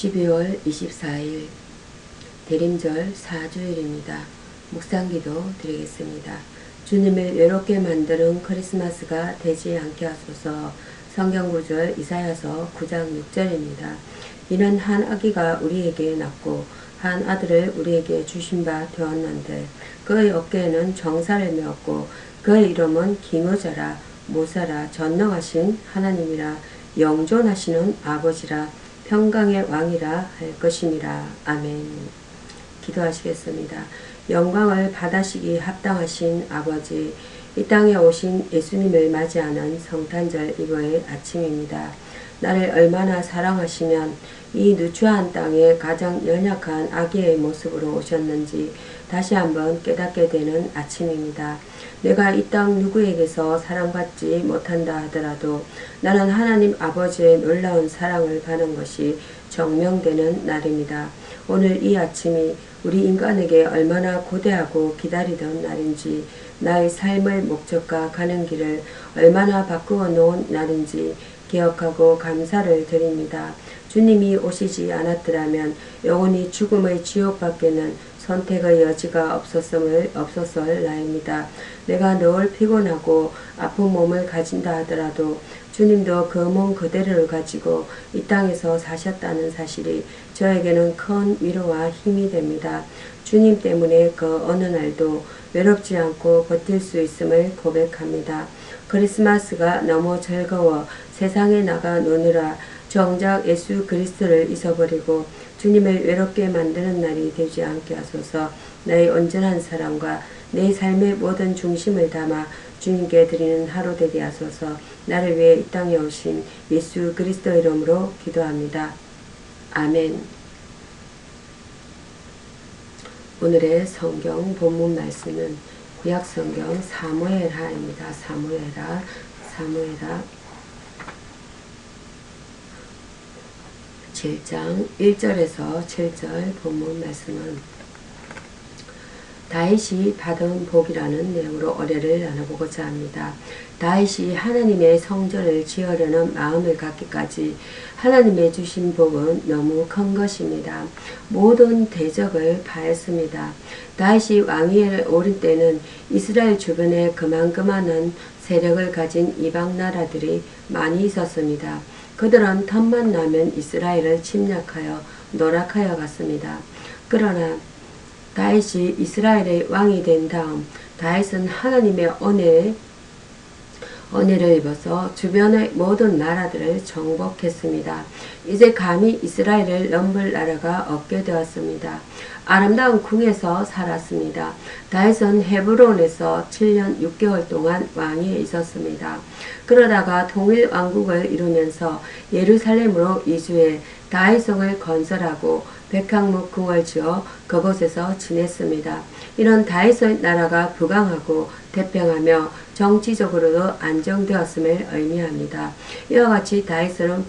12월 24일 대림절 4주일입니다. 묵상기도 드리겠습니다. 주님을 외롭게 만드는 크리스마스가 되지 않게 하소서. 성경구절 이사야서 9장 6절입니다. 이는 한 아기가 우리에게 낳고 한 아들을 우리에게 주신 바 되었는데 그의 어깨에는 정사를 메었고 그의 이름은 기무자라 모사라 전능하신 하나님이라 영존하시는 아버지라 평강의 왕이라 할 것임이라. 아멘. 기도하시겠습니다. 영광을 받으시기 합당하신 아버지, 이 땅에 오신 예수님을 맞이하는 성탄절 이브의 아침입니다. 나를 얼마나 사랑하시면 이 누추한 땅에 가장 연약한 아기의 모습으로 오셨는지 다시 한번 깨닫게 되는 아침입니다. 내가 이 땅 누구에게서 사랑받지 못한다 하더라도 나는 하나님 아버지의 놀라운 사랑을 받는 것이 증명되는 날입니다. 오늘 이 아침이 우리 인간에게 얼마나 고대하고 기다리던 날인지, 나의 삶의 목적과 가는 길을 얼마나 바꾸어 놓은 날인지 기억하고 감사를 드립니다. 주님이 오시지 않았더라면 영원히 죽음의 지옥밖에는 선택의 여지가 없었을 나입니다. 내가 늘 피곤하고 아픈 몸을 가진다 하더라도 주님도 그 몸 그대로를 가지고 이 땅에서 사셨다는 사실이 저에게는 큰 위로와 힘이 됩니다. 주님 때문에 그 어느 날도 외롭지 않고 버틸 수 있음을 고백합니다. 크리스마스가 너무 즐거워 세상에 나가 노느라 정작 예수 그리스도를 잊어버리고 주님을 외롭게 만드는 날이 되지 않게 하소서. 나의 온전한 사랑과 내 삶의 모든 중심을 담아 주님께 드리는 하루 되게 하소서. 나를 위해 이 땅에 오신 예수 그리스도 이름으로 기도합니다. 아멘. 오늘의 성경 본문 말씀은 구약 성경 사무엘하입니다. 사무엘하 7장 1절에서 7절 본문 말씀은 다윗이 받은 복이라는 내용으로 어뢰를 나눠보고자 합니다. 다윗이 하나님의 성전을 지으려는 마음을 갖기까지 하나님의 주신 복은 너무 큰 것입니다. 모든 대적을 파했습니다. 다윗이 왕위에 오를 때는 이스라엘 주변에 그만한 세력을 가진 이방 나라들이 많이 있었습니다. 그들은 틈만 나면 이스라엘을 침략하여 노략하여 갔습니다. 그러나 다윗이 이스라엘의 왕이 된 다음 다윗은 하나님의 은혜를 입어서 주변의 모든 나라들을 정복했습니다. 이제 감히 이스라엘을 넘볼 나라가 없게 되었습니다. 아름다운 궁에서 살았습니다. 다윗은 헤브론에서 7년 6개월 동안 왕위에 있었습니다. 그러다가 통일 왕국을 이루면서 예루살렘으로 이주해 다윗성을 건설하고 백향목 궁을 지어 그곳에서 지냈습니다. 이런 다윗의 나라가 부강하고 태평하며 정치적으로도 안정되었음을 의미합니다. 이와 같이 다윗은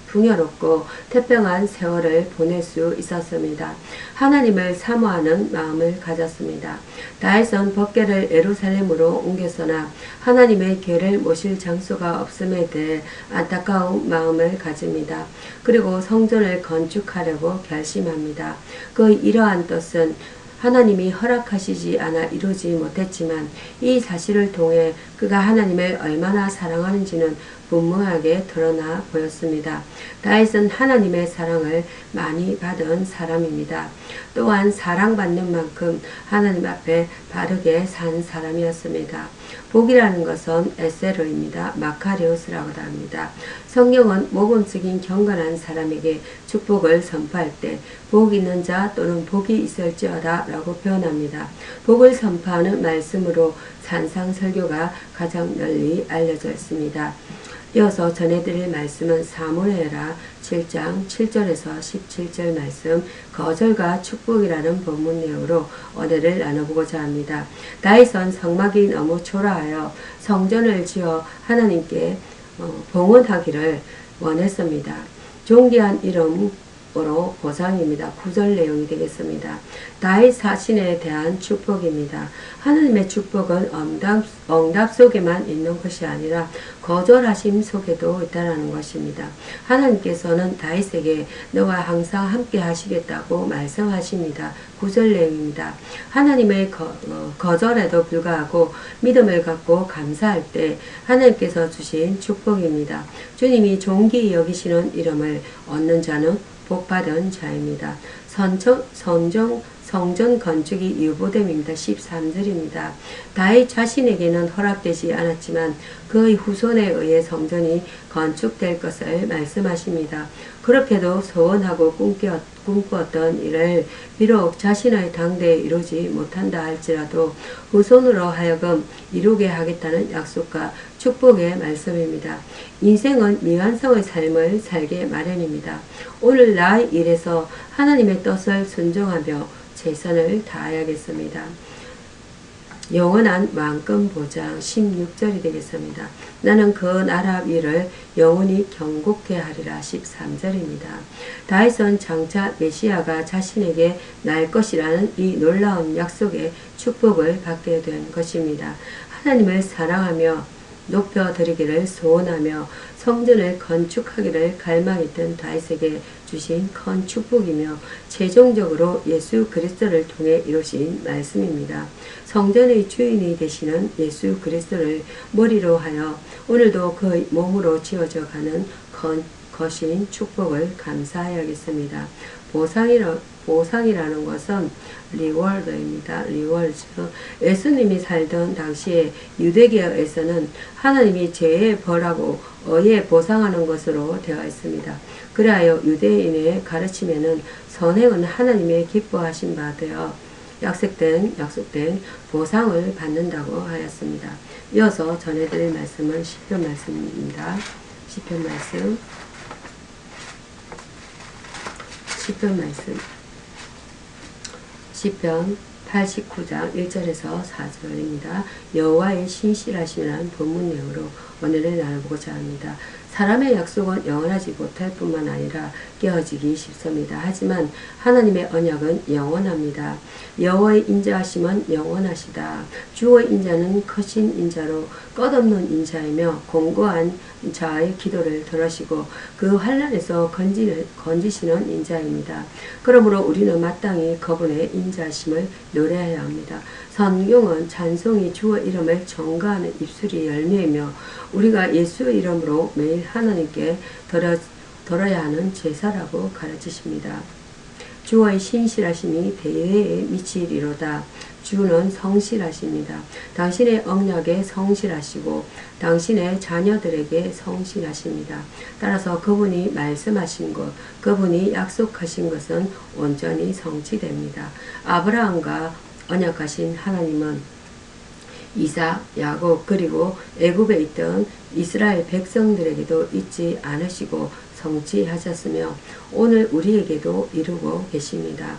풍요롭고 태평한 세월을 보낼 수 있었습니다. 하나님을 사모하는 마음을 가졌습니다. 다윗은 법궤를 예루살렘으로 옮겼으나 하나님의 궤를 모실 장소가 없음에 대해 안타까운 마음을 가집니다. 그리고 성전을 건축하려고 결심합니다. 그 이러한 뜻은 하나님이 허락하시지 않아 이루지 못했지만 이 사실을 통해 그가 하나님을 얼마나 사랑하는지는 분명하게 드러나 보였습니다. 다윗은 하나님의 사랑을 많이 받은 사람입니다. 또한 사랑받는 만큼 하나님 앞에 바르게 산 사람이었습니다. 복이라는 것은 에세로입니다. 마카리오스라고도 합니다. 성경은 모범적인 경건한 사람에게 축복을 선포할 때 복 있는 자 또는 복이 있을지어다 라고 표현합니다. 복을 선포하는 말씀으로 산상설교가 가장 널리 알려져 있습니다. 이어서 전해드릴 말씀은 사무엘하 7장 7절에서 17절 말씀 거절과 축복이라는 본문 내용으로 언해를 나눠보고자 합니다. 다윗은 성막이 너무 초라하여 성전을 지어 하나님께 봉헌하기를 원했습니다. 존귀한 이름 축복으로 보상입니다. 9절 내용이 되겠습니다. 다윗 사신에 대한 축복입니다. 하나님의 축복은 응답 속에만 있는 것이 아니라 거절하심 속에도 있다는 것입니다. 하나님께서는 다윗에게 너와 항상 함께 하시겠다고 말씀하십니다. 9절 내용입니다. 하나님의 거절에도 불구하고 믿음을 갖고 감사할 때 하나님께서 주신 축복입니다. 주님이 존귀히 여기시는 이름을 얻는 자는 복받은 자입니다. 성전 건축이 유보됨입니다. 13절입니다. 다윗 자신에게는 허락되지 않았지만 그의 후손에 의해 성전이 건축될 것을 말씀하십니다. 그렇게도 소원하고 꿈꾸었던 일을 비록 자신의 당대에 이루지 못한다 할지라도 후손으로 하여금 이루게 하겠다는 약속과 축복의 말씀입니다. 인생은 미완성의 삶을 살게 마련입니다. 오늘 나의 일에서 하나님의 뜻을 순종하며 최선을 다해야겠습니다. 영원한 왕권 보장 16절이 되겠습니다. 나는 그 나라 위를 영원히 경고케 하리라 13절입니다. 다윗은 장차 메시아가 자신에게 날 것이라는 이 놀라운 약속의 축복을 받게 된 것입니다. 하나님을 사랑하며 높여드리기를 소원하며 성전을 건축하기를 갈망했던 다윗에게 주신 큰 축복이며 최종적으로 예수 그리스도를 통해 이루신 말씀입니다. 성전의 주인이 되시는 예수 그리스도를 머리로 하여 오늘도 그의 몸으로 지어져 가는 거신 축복을 감사해야겠습니다. 보상이라는 것은 리월드입니다. 리월드. 예수님이 살던 당시에 유대계에서는 하나님이 죄의 벌하고 의에 보상하는 것으로 되어 있습니다. 그리하여 유대인의 가르침에는 선행은 하나님의 기뻐하신 바 되어 약속된 보상을 받는다고 하였습니다. 이어서 전해드릴 말씀은 시편 말씀입니다. 시편 말씀. 시편 89장 1절에서 4절입니다. 여호와의 신실하심이라는 본문 내용으로 오늘을 나눠보고자 합니다. 사람의 약속은 영원하지 못할 뿐만 아니라 깨어지기 쉽습니다. 하지만 하나님의 언약은 영원합니다. 여호와의 인자하심은 영원하시다. 주의 인자는 크신 인자로 끝없는 인자이며 공고한 자의 기도를 들으시고 그 환난에서 건지시는 인자입니다. 그러므로 우리는 마땅히 그분의 인자하심을 노래해야 합니다. 성경은 찬송이 주의 이름을 전가하는 입술이 열매이며 우리가 예수의 이름으로 매일 하나님께 드려야 하는 제사라고 가르치십니다. 주의 신실하심이 대회에 미치리로다. 주는 성실하십니다. 당신의 언약에 성실하시고 당신의 자녀들에게 성실하십니다. 따라서 그분이 말씀하신 것, 그분이 약속하신 것은 온전히 성취됩니다. 아브라함과 언약하신 하나님은 이삭, 야곱 그리고 애굽에 있던 이스라엘 백성들에게도 잊지 않으시고 성취하셨으며 오늘 우리에게도 이루고 계십니다.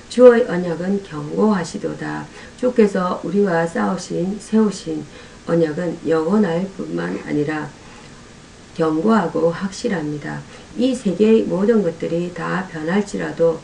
주의 언약은 견고하시도다. 주께서 우리와 세우신 언약은 영원할 뿐만 아니라 견고하고 확실합니다. 이 세계의 모든 것들이 다 변할지라도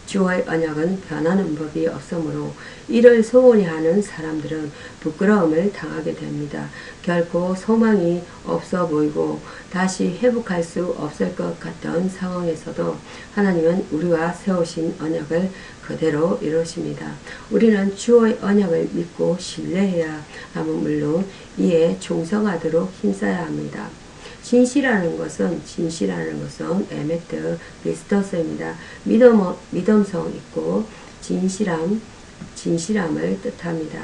주의 언약은 변하는 법이 없으므로 이를 소원히 하는 사람들은 부끄러움을 당하게 됩니다. 결코 소망이 없어 보이고 다시 회복할 수 없을 것 같던 상황에서도 하나님은 우리와 세우신 언약을 그대로 이루십니다. 우리는 주의 언약을 믿고 신뢰해야 하면 물론 이에 충성하도록 힘써야 합니다. 진실하는 것은 에메트 비스토스입니다. 믿음성 있고 진실함을 뜻합니다.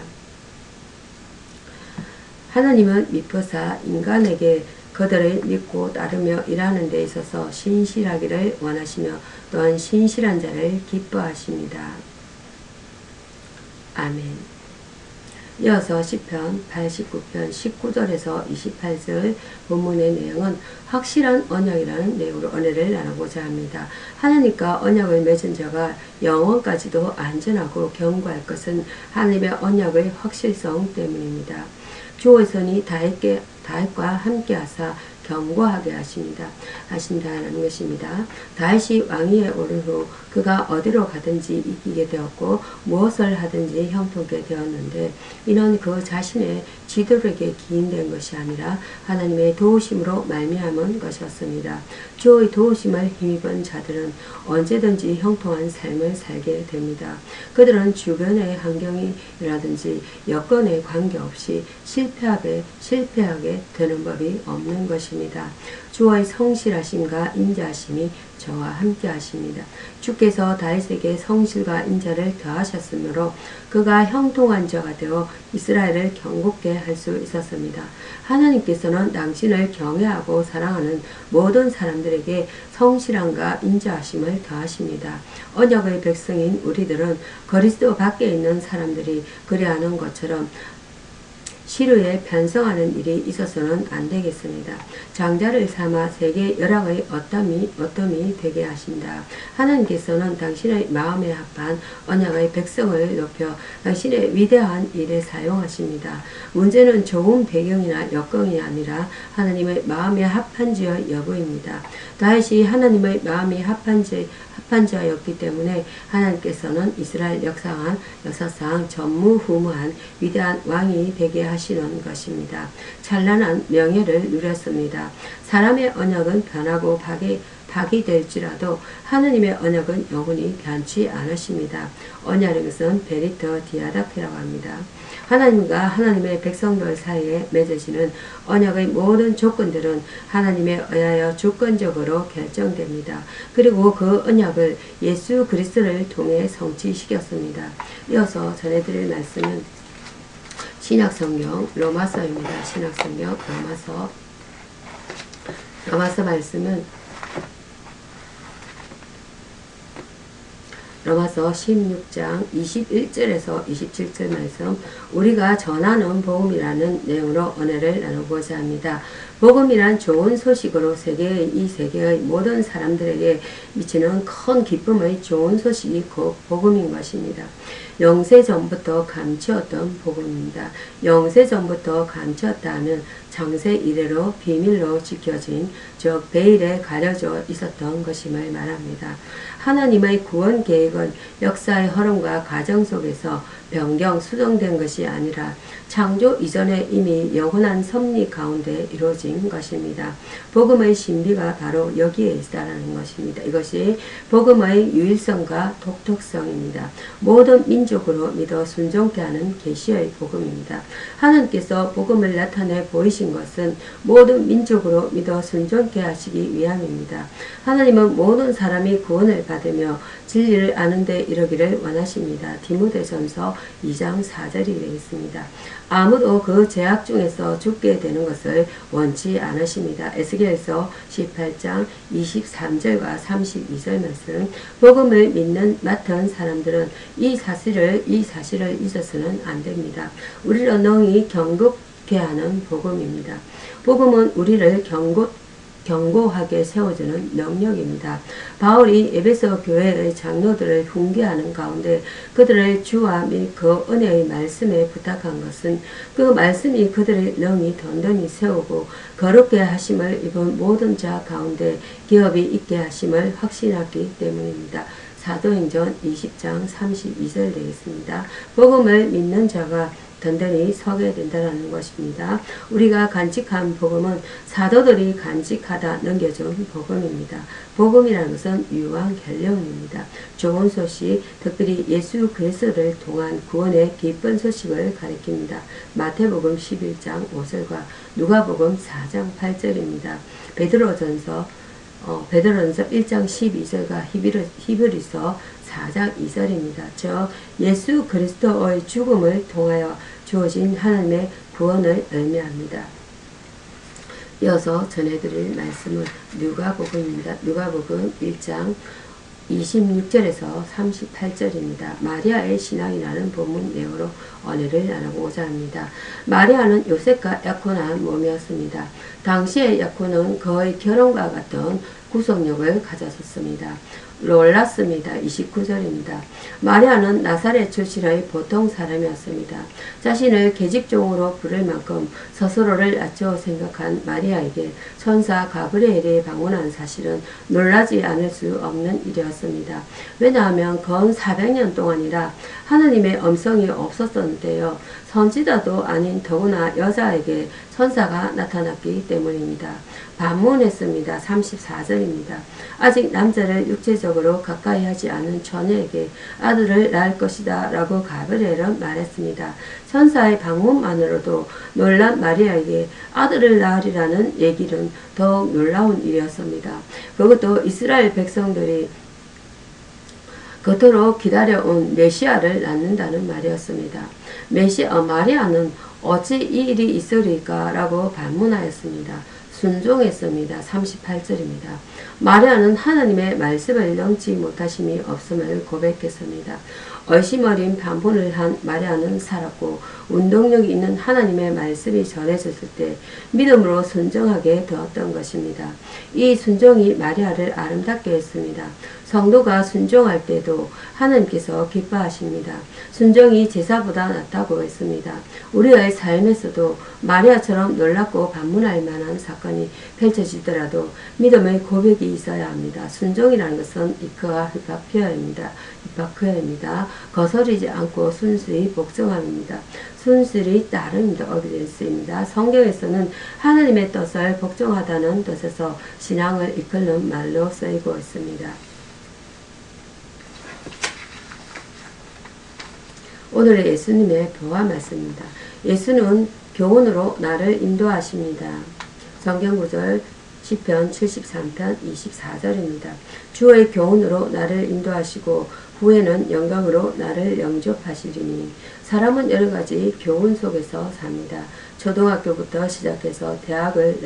하나님은 미쁘사 인간에게 그들을 믿고 따르며 일하는 데 있어서 신실하기를 원하시며 또한 신실한 자를 기뻐하십니다. 아멘. 이어서 시편 89편 19절에서 28절 본문의 내용은 확실한 언약이라는 내용으로 은혜를 나누고자 합니다. 하나님과 언약을 맺은 자가 영원까지도 안전하고 견고할 것은 하나님의 언약의 확실성 때문입니다. 주의 손이 다윗과 함께 하사 경고하게 하신다는 것입니다. 다윗이 왕위에 오른 후 그가 어디로 가든지 이기게 되었고 무엇을 하든지 형통하게 되었는데 이는 그 자신의 지도력에 기인된 것이 아니라 하나님의 도우심으로 말미암은 것이었습니다. 주의 도우심을 힘입은 자들은 언제든지 형통한 삶을 살게 됩니다. 그들은 주변의 환경이라든지 여건에 관계없이 실패하게 되는 법이 없는 것입니다. 주의 성실하심과 인자하심이 저와 함께 하십니다. 주께서 다윗에게 성실과 인자를 더하셨으므로 그가 형통한 자가 되어 이스라엘을 경고케 할 수 있었습니다. 하나님께서는 당신을 경외하고 사랑하는 모든 사람들에게 성실함과 인자하심을 더하십니다. 언약의 백성인 우리들은 그리스도 밖에 있는 사람들이 그리하는 것처럼 시류에 편성하는 일이 있어서는 안 되겠습니다. 장자를 삼아 세계 열악의 어떠미 되게 하신다. 하나님께서는 당신의 마음에 합한 언약의 백성을 높여 당신의 위대한 일에 사용하십니다. 문제는 좋은 배경이나 여건이 아니라 하나님의 마음에 합한지의 여부입니다. 다윗이 하나님의 마음에 합한 자였기 때문에 하나님께서는 이스라엘 역사상 전무후무한 위대한 왕이 되게 하시는 것입니다. 찬란한 명예를 누렸습니다. 사람의 언약은 변하고 파기될지라도 하나님의 언약은 영원히 변치 않으십니다. 언약의 것은 베리터 디아다케라고 합니다. 하나님과 하나님의 백성들 사이에 맺어지는 언약의 모든 조건들은 하나님에 의하여 주권적으로 결정됩니다. 그리고 그 언약을 예수 그리스도를 통해 성취시켰습니다. 이어서 전해드릴 말씀은 신약성경 로마서입니다. 신약성경 로마서 말씀은 로마서 16장 21절에서 27절 말씀, 우리가 전하는 복음이라는 내용으로 은혜를 나누고자 합니다. 복음이란 좋은 소식으로 이 세계의 모든 사람들에게 미치는 큰 기쁨의 좋은 소식이 곧 복음인 것입니다. 영세전부터 감추었던 복음입니다. 영세전부터 감추었다 하면 창세 이래로 비밀로 지켜진, 즉 베일에 가려져 있었던 것임을 말합니다. 하나님의 구원 계획은 역사의 흐름과 과정 속에서 변경, 수정된 것이 아니라 창조 이전에 이미 영원한 섭리 가운데 이루어진 것입니다. 복음의 신비가 바로 여기에 있다는 것입니다. 이것이 복음의 유일성과 독특성입니다. 모든 민족으로 믿어 순종케 하는 계시의 복음입니다. 하나님께서 복음을 나타내 보이신 것은 모든 민족으로 믿어 순종케 하시기 위함입니다. 하나님은 모든 사람이 구원을 받으며 진리를 아는 데 이르기를 원하십니다. 디모데전서 2장 4절이 되겠습니다. 아무도 그 죄악 중에서 죽게 되는 것을 원치 않으십니다. 에스겔서 18장 23절과 32절 말씀. 복음을 믿는 맡은 사람들은 이 사실을 잊어서는 안 됩니다. 우리를 능히 경고케 하는 복음입니다. 복음은 우리를 견고하게 세워주는 능력입니다. 바울이 에베소 교회의 장로들을 훈계하는 가운데 그들을 주와 및 그 은혜의 말씀에 부탁한 것은 그 말씀이 그들을 능히 든든히 세우고 거룩게 하심을 입은 모든 자 가운데 기업이 있게 하심을 확신하기 때문입니다. 사도행전 20장 32절 되겠습니다. 복음을 믿는 자가 든든히 서게 된다는 것입니다. 우리가 간직한 복음은 사도들이 간직하다 넘겨준 복음입니다. 복음이라는 것은 유황결론입니다. 좋은 소식, 특별히 예수 그리스도를 통한 구원의 기쁜 소식을 가리킵니다. 마태복음 11장 5절과 누가복음 4장 8절입니다. 베드로전서 1장 12절과 히브리서 4장 2절입니다. 즉 예수 그리스도의 죽음을 통하여 주어진 하나님의 구원을 의미합니다. 이어서 전해드릴 말씀은 누가복음입니다. 누가복음 1장 26절에서 38절입니다. 마리아의 신앙이 나는 본문 내용으로 은혜를 나누고자 합니다. 마리아는 요셉과 약혼한 몸이었습니다. 당시의 약혼은 거의 결혼과 같은 구속력을 가졌었습니다. 놀랐습니다. 29절입니다. 마리아는 나사렛 출신의 보통 사람이었습니다. 자신을 계집종으로 부를 만큼 스스로를 낮추어 생각한 마리아에게 천사 가브리엘이 방문한 사실은 놀라지 않을 수 없는 일이었습니다. 왜냐하면 건 400년 동안이라 하느님의 음성이 없었던데요. 선지자도 아닌 더구나 여자에게 천사가 나타났기 때문입니다. 반문했습니다. 34절입니다. 아직 남자를 육체적으로 가까이 하지 않은 처녀에게 아들을 낳을 것이다 라고 가브리엘은 말했습니다. 천사의 방문만으로도 놀란 마리아에게 아들을 낳으리라는 얘기는 더욱 놀라운 일이었습니다. 그것도 이스라엘 백성들이 그토록 기다려온 메시아를 낳는다는 말이었습니다. 마리아는 어찌 이 일이 있으리까? 라고 반문하였습니다. 순종했습니다. 38절입니다. 마리아는 하나님의 말씀을 넘지 못하심이 없음을 고백했습니다. 얼씨어린 반문을 한 마리아는 살았고 운동력이 있는 하나님의 말씀이 전해졌을 때 믿음으로 순종하게 되었던 것입니다. 이 순종이 마리아를 아름답게 했습니다. 성도가 순종할 때도 하나님께서 기뻐하십니다. 순종이 제사보다 낫다고 했습니다. 우리의 삶에서도 마리아처럼 놀랍고 반문할 만한 사건이 펼쳐지더라도 믿음의 고백이 있어야 합니다. 순종이라는 것은 이크와 힙바크어입니다. 거스르지 않고 순수히 복종함입니다. 순수히 따릅니다. 어비덴스입니다. 성경에서는 하나님의 뜻을 복종하다는 뜻에서 신앙을 이끄는 말로 쓰이고 있습니다. 오늘의 예수님의 보화 말씀입니다. 예수는 교훈으로 나를 인도하십니다. 성경구절 시편 73편 24절입니다. 주의 교훈으로 나를 인도하시고 후에는 영광으로 나를 영접하시리니 사람은 여러가지 교훈 속에서 삽니다. 초등학교부터 시작해서 대학을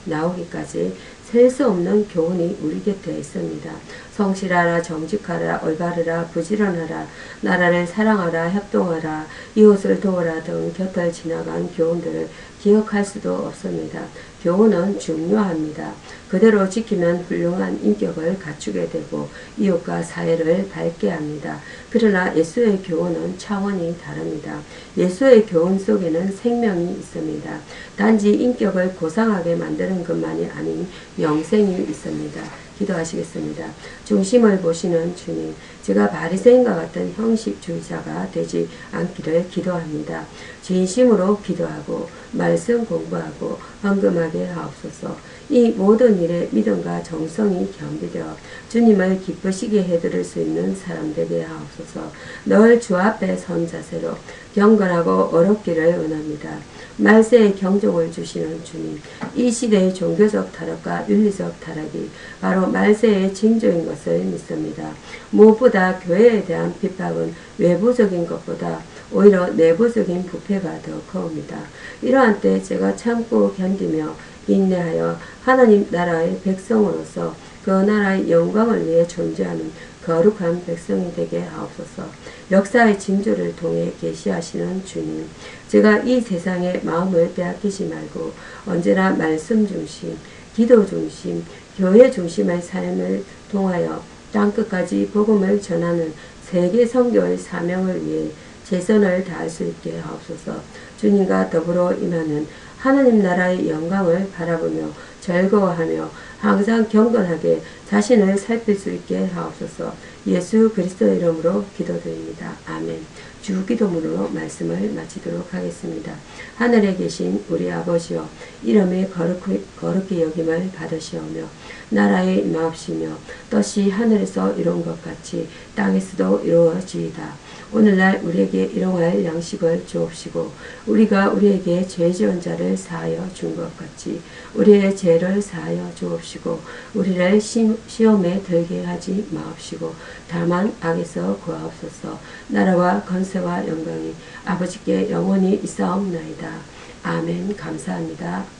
나오기까지 셀 수 없는 교훈이 우리 곁에 있습니다. 성실하라, 정직하라, 올바르라, 부지런하라, 나라를 사랑하라, 협동하라, 이웃을 도우라 등 곁을 지나간 교훈들을 기억할 수도 없습니다. 교훈은 중요합니다. 그대로 지키면 훌륭한 인격을 갖추게 되고 이웃과 사회를 밝게 합니다. 그러나 예수의 교훈은 차원이 다릅니다. 예수의 교훈 속에는 생명이 있습니다. 단지 인격을 고상하게 만드는 것만이 아닌 영생이 있습니다. 기도하시겠습니다. 중심을 보시는 주님, 제가 바리새인과 같은 형식주의자가 되지 않기를 기도합니다. 진심으로 기도하고 말씀 공부하고 헌금하게 하옵소서. 이 모든 일에 믿음과 정성이 겸비되어 주님을 기쁘시게 해드릴 수 있는 사람 되게 하옵소서. 늘 주 앞에 선 자세로 경건하고 어렵기를 원합니다. 말세에 경종을 주시는 주님, 이 시대의 종교적 타락과 윤리적 타락이 바로 말세의 징조인 것을 믿습니다. 무엇보다 교회에 대한 핍박은 외부적인 것보다 오히려 내부적인 부패가 더 커옵니다. 이러한 때 제가 참고 견디며 인내하여 하나님 나라의 백성으로서 그 나라의 영광을 위해 존재하는 거룩한 백성이 되게 하옵소서. 역사의 징조를 통해 계시하시는 주님, 제가 이 세상의 마음을 빼앗기지 말고 언제나 말씀 중심, 기도 중심, 교회 중심의 삶을 통하여 땅끝까지 복음을 전하는 세계 선교의 사명을 위해 최선을 다할 수 있게 하옵소서. 주님과 더불어 임하는 하나님 나라의 영광을 바라보며 즐거워하며 항상 경건하게 자신을 살필 수 있게 하옵소서. 예수 그리스도의 이름으로 기도드립니다. 아멘. 주기도문으로 말씀을 마치도록 하겠습니다. 하늘에 계신 우리 아버지여, 이름이 거룩히 여김을 받으시오며 나라에 임하옵시며 뜻이 하늘에서 이룬 것 같이 땅에서도 이루어지이다. 오늘날 우리에게 일용할 양식을 주옵시고 우리가 우리에게 죄 지은 자를 사하여 준 것 같이 우리의 죄를 사하여 주옵시고 우리를 시험에 들게 하지 마옵시고 다만 악에서 구하옵소서. 나라와 권세와 영광이 아버지께 영원히 있사옵나이다. 아멘. 감사합니다.